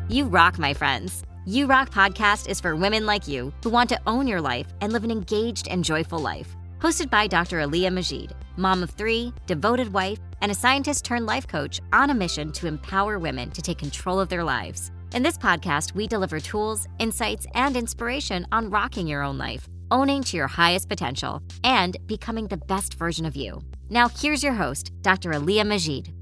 You rock, my friends. You Rock podcast is for women like you who want to own your life and live an engaged and joyful life. Hosted by Dr. Aliyah Majid, mom of 3, devoted wife, and a scientist turned life coach on a mission to empower women to take control of their lives. In this podcast, we deliver tools, insights, and inspiration on rocking your own life, owning to your highest potential, and becoming the best version of you. Now, here's your host, Dr. Aliyah Majid.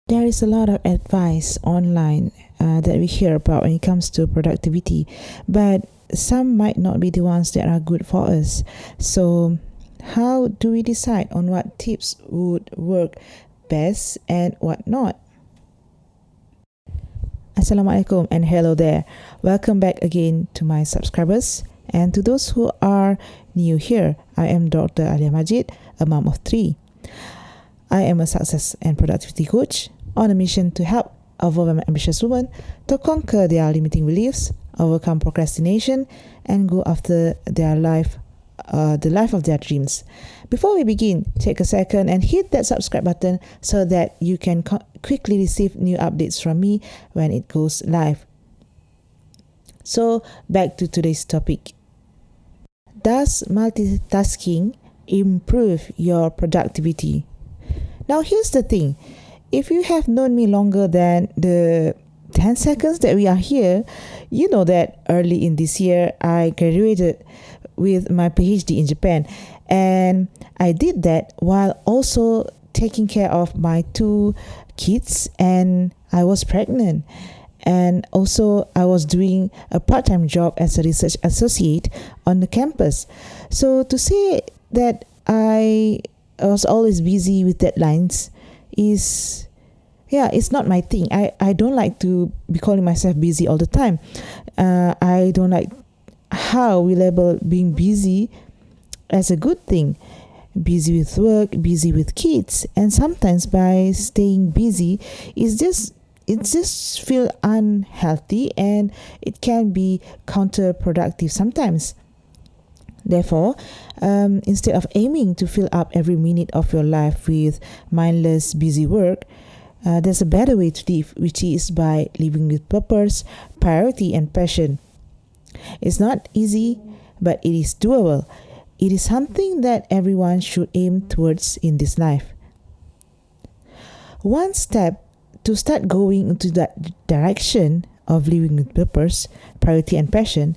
There is a lot of advice online that we hear about when it comes to productivity, but some might not be the ones that are good for us. So, how do we decide on what tips would work best and what not? Assalamualaikum and hello there. Welcome back again to my subscribers. And to those who are new here, I am Dr. Aliyah Majid, a mom of 3. I am a success and productivity coach on a mission to help overwhelmed ambitious women to conquer their limiting beliefs, overcome procrastination, and go after their life, the life of their dreams. Before we begin, take a second and hit that subscribe button so that you can quickly receive new updates from me when it goes live. So, back to today's topic. Does multitasking improve your productivity? Now, here's the thing. If you have known me longer than the 10 seconds that we are here, you know that early in this year, I graduated with my PhD in Japan. And I did that while also taking care of my 2 kids, and I was pregnant. And also, I was doing a part-time job as a research associate on the campus. So to say that I was always busy with deadlines it's not my thing. I don't like to be calling myself busy all the time. I don't like how we label being busy as a good thing. Busy with work, busy with kids, and sometimes by staying busy, it just feel unhealthy and it can be counterproductive sometimes. Therefore, instead of aiming to fill up every minute of your life with mindless, busy work, there's a better way to live, which is by living with purpose, priority, and passion. It's not easy, but it is doable. It is something that everyone should aim towards in this life. One step to start going into that direction of living with purpose, priority, and passion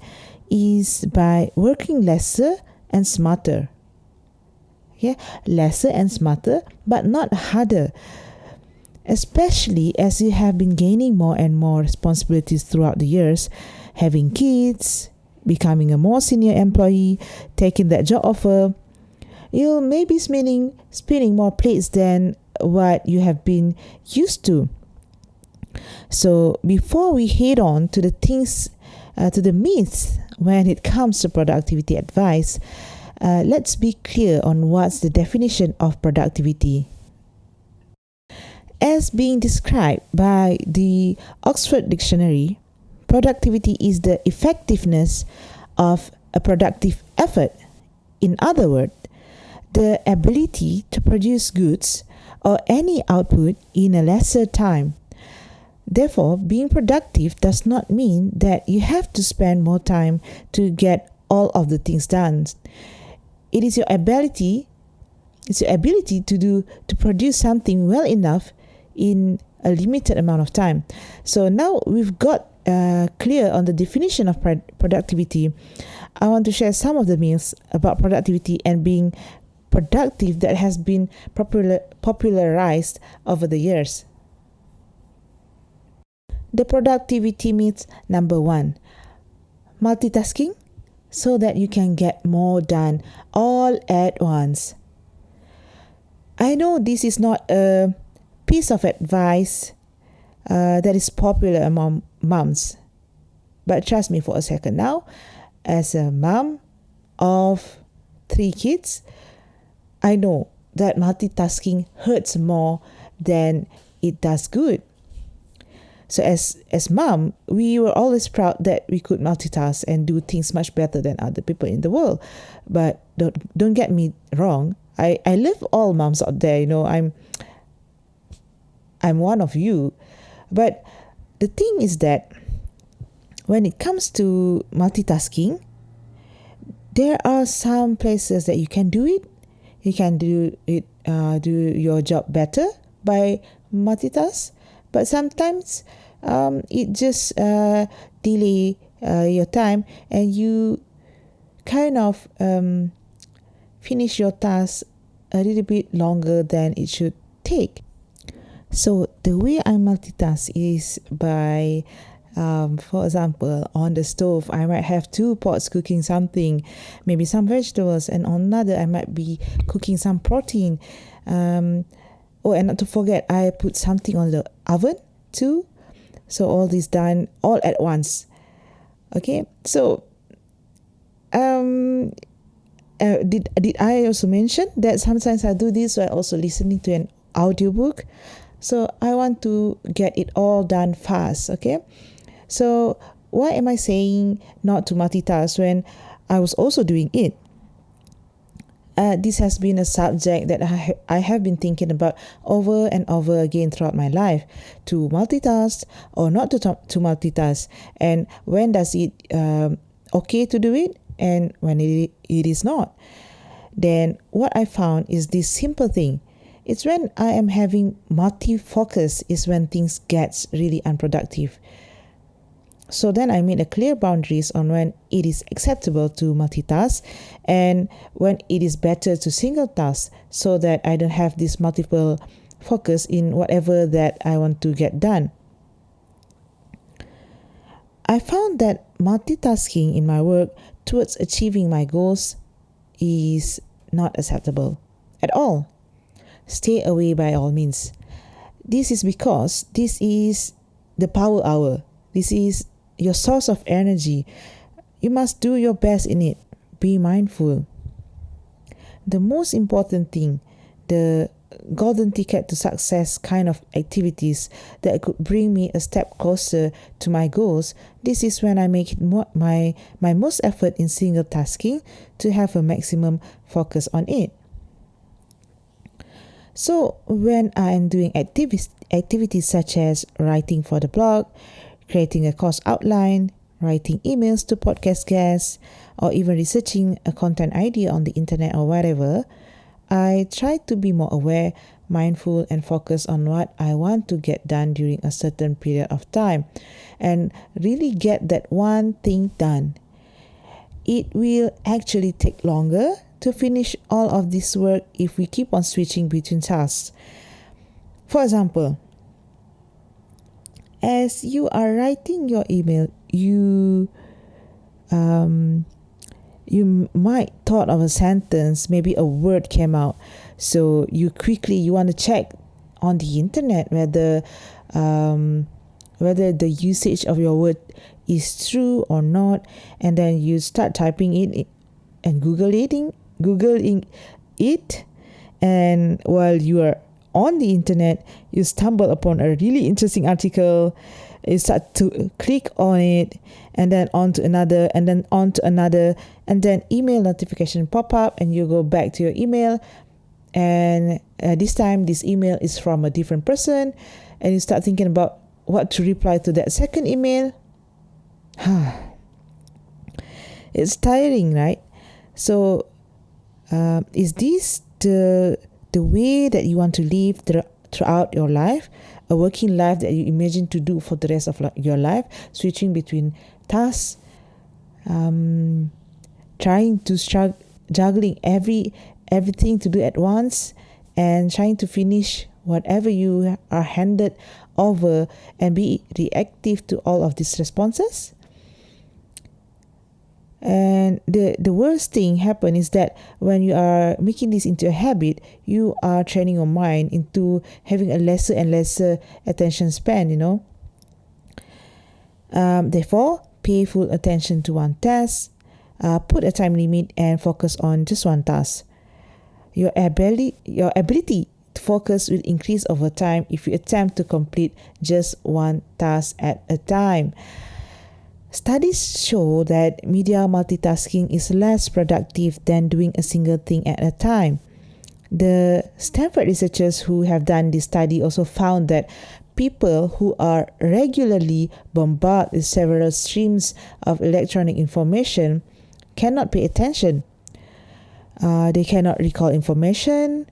is by working lesser and smarter. Lesser and smarter, but not harder. Especially as you have been gaining more and more responsibilities throughout the years, having kids, becoming a more senior employee, taking that job offer, you'll maybe spinning more plates than what you have been used to. So before we head on to the myths when it comes to productivity advice, let's be clear on what's the definition of productivity. As being described by the Oxford Dictionary, productivity is the effectiveness of a productive effort. In other words, the ability to produce goods or any output in a lesser time. Therefore, being productive does not mean that you have to spend more time to get all of the things done. It is your ability to produce something well enough in a limited amount of time. So now we've got clear on the definition of productivity. I want to share some of the myths about productivity and being productive that has been popularized over the years. The productivity myth number 1: multitasking so that you can get more done all at once. I know this is not a piece of advice that is popular among moms, but trust me for a second now. As a mom of 3 kids, I know that multitasking hurts more than it does good. So as mom, we were always proud that we could multitask and do things much better than other people in the world. But don't get me wrong, I love all moms out there. I'm one of you. But the thing is that when it comes to multitasking, there are some places that you can do it. You can do your job better by multitask. But sometimes it just delay your time, and you kind of finish your task a little bit longer than it should take. So the way I multitask is by, for example, on the stove, I might have 2 pots cooking something, maybe some vegetables, and on another, I might be cooking some protein. And not to forget, I put something on the oven too. So all this done all at once. Okay, so did I also mention that sometimes I do this while also listening to an audiobook? So I want to get it all done fast, okay? So why am I saying not to multitask when I was also doing it? This has been a subject that I have been thinking about over and over again throughout my life, to multitask or not to multitask, and when does it okay to do it and when it is not. Then what I found is this simple thing. It's when I am having multi-focus is when things gets really unproductive. So then I made a clear boundaries on when it is acceptable to multitask and when it is better to single task, so that I don't have this multiple focus in whatever that I want to get done. I found that multitasking in my work towards achieving my goals is not acceptable at all. Stay away by all means. This is because this is the power hour. This is your source of energy. You must do your best in it. Be mindful. The most important thing, the golden ticket to success kind of activities that could bring me a step closer to my goals, this is when I make it my most effort in single tasking to have a maximum focus on it. So when I am doing activities such as writing for the blog, creating a course outline, writing emails to podcast guests, or even researching a content idea on the internet or whatever, I try to be more aware, mindful, and focus on what I want to get done during a certain period of time and really get that one thing done. It will actually take longer to finish all of this work if we keep on switching between tasks. For example, as you are writing your email, you might thought of a sentence, maybe a word came out. So you want to check on the internet whether the usage of your word is true or not, and then you start typing it and googling it, and while you are on the internet, you stumble upon a really interesting article. You start to click on it, and then on to another, and then on to another, and then email notification pop up, and you go back to your email, and this time this email is from a different person, and you start thinking about what to reply to that second email. It's tiring, right? So is this the way that you want to live throughout your life, a working life that you imagine to do for the rest of your life, switching between tasks, trying to juggling everything to do at once, and trying to finish whatever you are handed over and be reactive to all of these responses? And the worst thing happen is that when you are making this into a habit, you are training your mind into having a lesser and lesser attention span, Therefore, pay full attention to one task, put a time limit, and focus on just one task. Your ability to focus will increase over time if you attempt to complete just one task at a time. Studies show that media multitasking is less productive than doing a single thing at a time. The Stanford researchers who have done this study also found that people who are regularly bombarded with several streams of electronic information cannot pay attention. They cannot recall information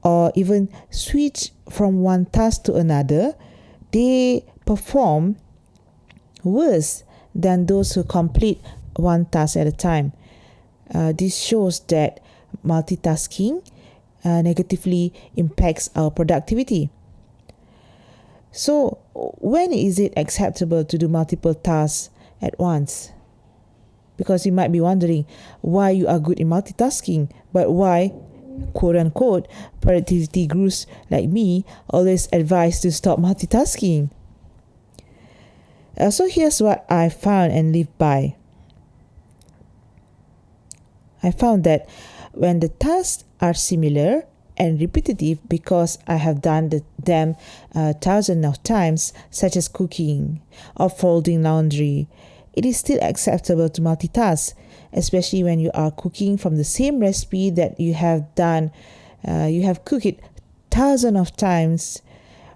or even switch from one task to another. They perform worse than those who complete one task at a time. This shows that multitasking negatively impacts our productivity. So, when is it acceptable to do multiple tasks at once? Because you might be wondering why you are good in multitasking, but why, quote unquote, productivity gurus like me always advise to stop multitasking. So here's what I found and live by. I found that when the tasks are similar and repetitive because I have done them thousands of times, such as cooking or folding laundry, it is still acceptable to multitask, especially when you are cooking from the same recipe that you have done. You have cooked it thousands of times,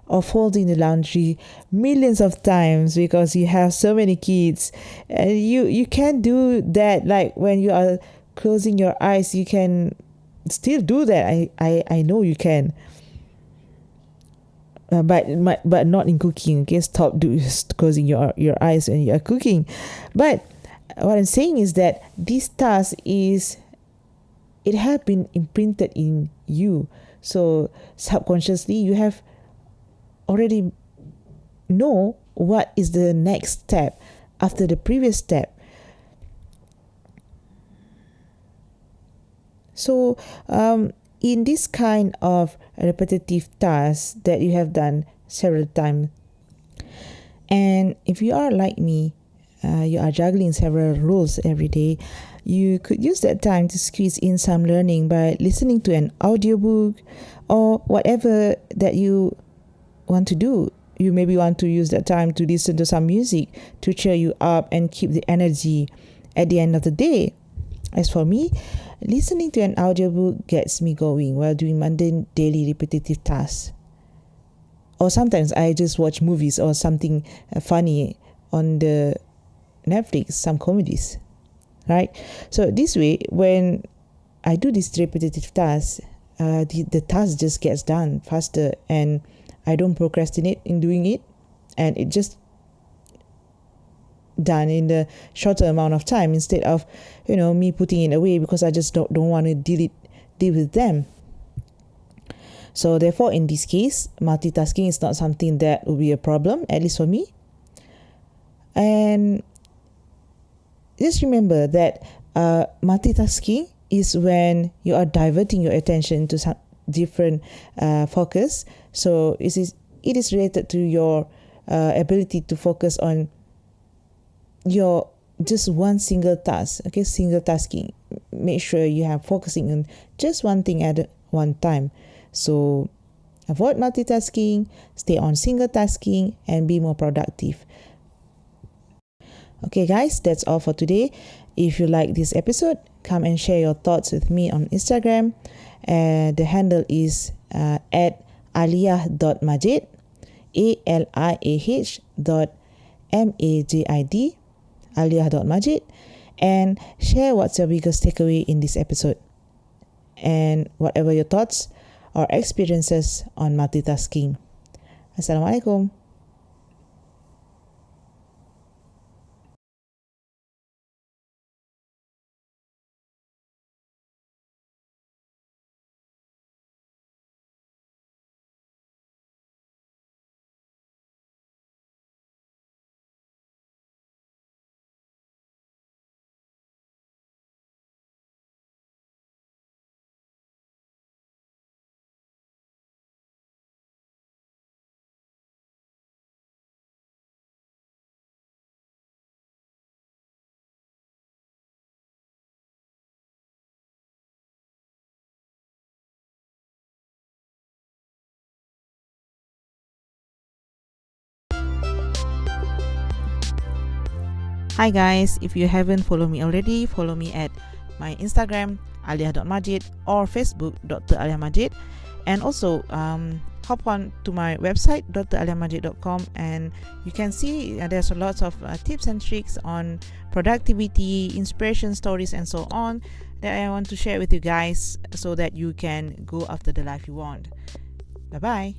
or folding the laundry millions of times because you have so many kids. And you can do that. Like when you are closing your eyes, you can still do that. I know you can. But not in cooking. Okay, stop closing your eyes when you are cooking. But what I'm saying is that this task it has been imprinted in you. So subconsciously you have already know what is the next step after the previous step. So in this kind of repetitive tasks that you have done several times, and if you are like me, you are juggling several roles every day, you could use that time to squeeze in some learning by listening to an audiobook or whatever that you want to do. You maybe want to use that time to listen to some music to cheer you up and keep the energy at the end of the day. As for me, listening to an audiobook gets me going while doing mundane daily repetitive tasks. Or sometimes I just watch movies or something funny on the Netflix, some comedies, right? So this way, when I do these repetitive tasks, the task just gets done faster and I don't procrastinate in doing it, and it just done in the shorter amount of time instead of me putting it away because I just don't want to deal with them. So therefore, in this case, multitasking is not something that will be a problem, at least for me. And just remember that multitasking is when you are diverting your attention to some different focus. So it is related to your ability to focus on your just one single task. Okay, single tasking. Make sure you have focusing on just one thing at one time. So avoid multitasking, stay on single tasking, and be more productive. Okay guys, that's all for today. If you like this episode, come and share your thoughts with me on Instagram. The handle is at aliyah.majid, ALIAH.MAJID, aliyah.majid, and share what's your biggest takeaway in this episode and whatever your thoughts or experiences on multitasking. Assalamualaikum. Hi guys, if you haven't followed me already, follow me at my Instagram alia.majid or Facebook Dr. Alia Majid. And also hop on to my website draliamajid.com, and you can see there's a lot of tips and tricks on productivity, inspiration stories, and so on that I want to share with you guys so that you can go after the life you want. Bye bye.